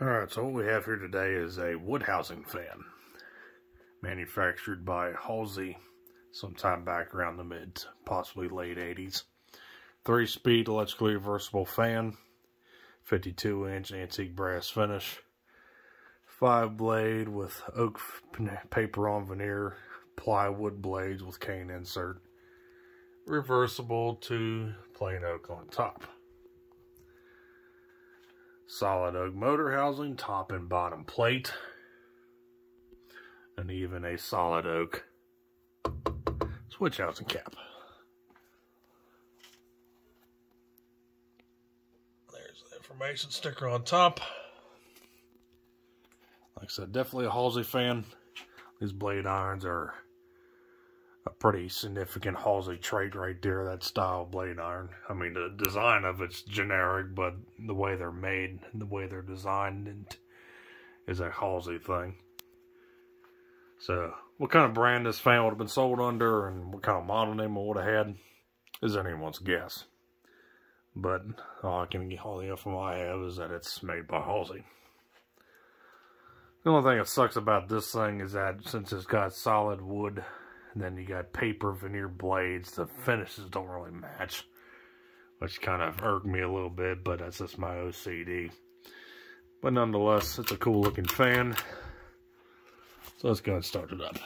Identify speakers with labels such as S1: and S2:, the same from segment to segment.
S1: Alright, so what we have here today is a wood housing fan. Manufactured by Halsey sometime back around the mid, possibly late 80s. 3-speed electrically reversible fan. 52-inch antique brass finish. 5-blade with oak paper on veneer. Plywood blades with cane insert. Reversible to plain oak on top. Solid oak motor housing, top and bottom plate. And even a solid oak switch housing cap. There's the information sticker on top. Like I said, definitely a Halsey fan. These blade irons are a pretty significant Halsey trait right there, that style blade iron. I mean, the design of it's generic, but the way they're made, the way they're designed is a Halsey thing. So, what kind of brand this fan would have been sold under and what kind of model name it would have had is anyone's guess. But all the info I have is that it's made by Halsey. The only thing that sucks about this thing is that since it's got solid wood and then you got paper veneer blades, the finishes don't really match, which kind of irked me a little bit, but that's just my OCD. But nonetheless, it's a cool looking fan. So let's go and start it up.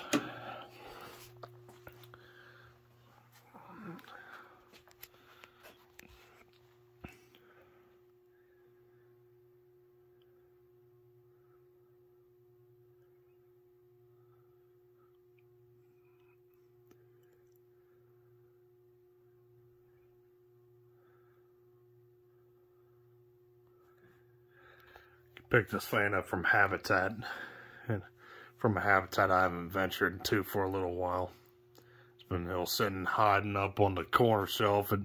S1: Picked this fan up from Habitat. And from a Habitat I haven't ventured to for a little while. It's been sitting hiding up on the corner shelf. It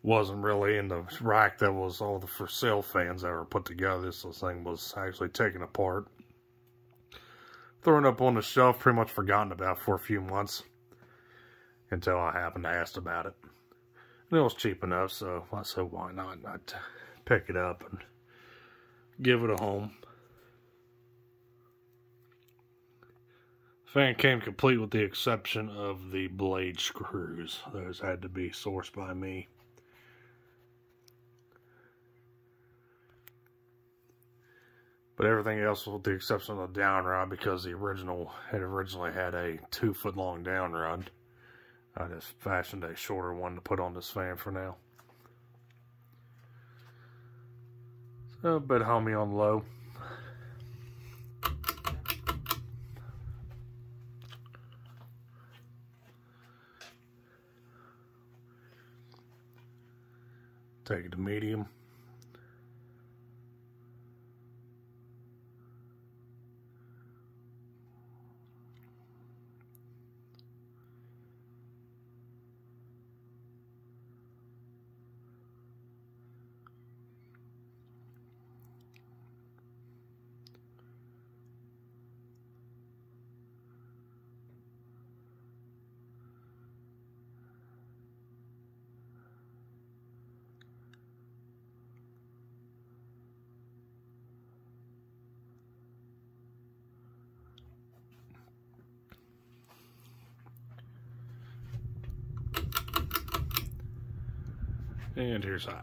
S1: wasn't really in the rack that was all the for sale fans that were put together. This thing was actually taken apart. Thrown up on the shelf, pretty much forgotten about for a few months. Until I happened to ask about it. And it was cheap enough, so I said why not pick it up and give it a home. Fan came complete with the exception of the blade screws. Those had to be sourced by me. But everything else with the exception of the down rod, because the original originally had a 2-foot long down rod. I just fashioned a shorter one to put on this fan for now. So a bit homey on low. Take it to medium. And here's high.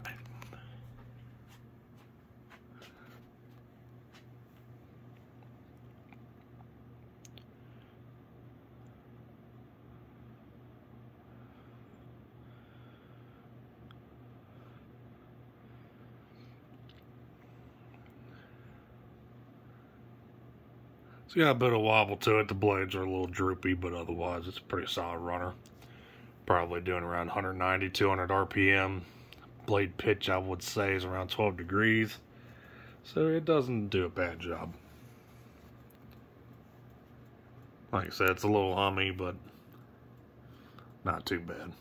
S1: It's got a bit of wobble to it. The blades are a little droopy, but otherwise it's a pretty solid runner. Probably doing around 190, 200 RPM. Blade pitch, I would say, is around 12 degrees. So it doesn't do a bad job. Like I said, it's a little hummy, but not too bad.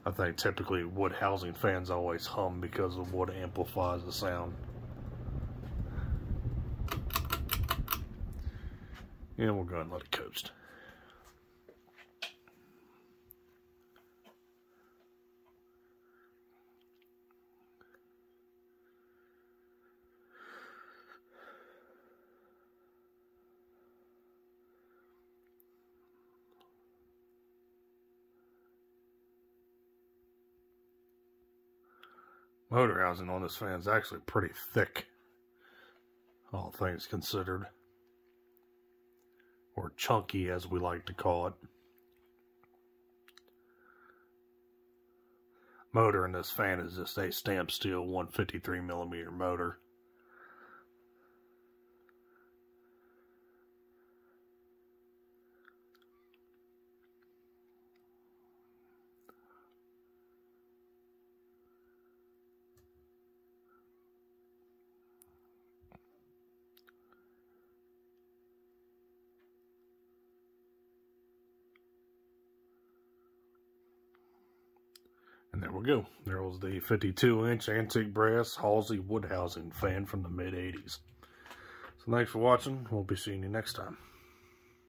S1: I think typically wood housing fans always hum because the wood amplifies the sound. And we'll go ahead and let it coast. Motor housing on this fan is actually pretty thick, all things considered. Or chunky, as we like to call it. Motor in this fan is just a stamp steel 153mm motor. And there we go. There was the 52-inch antique brass Halsey wood housing fan from the mid-80s. So thanks for watching. We'll be seeing you next time.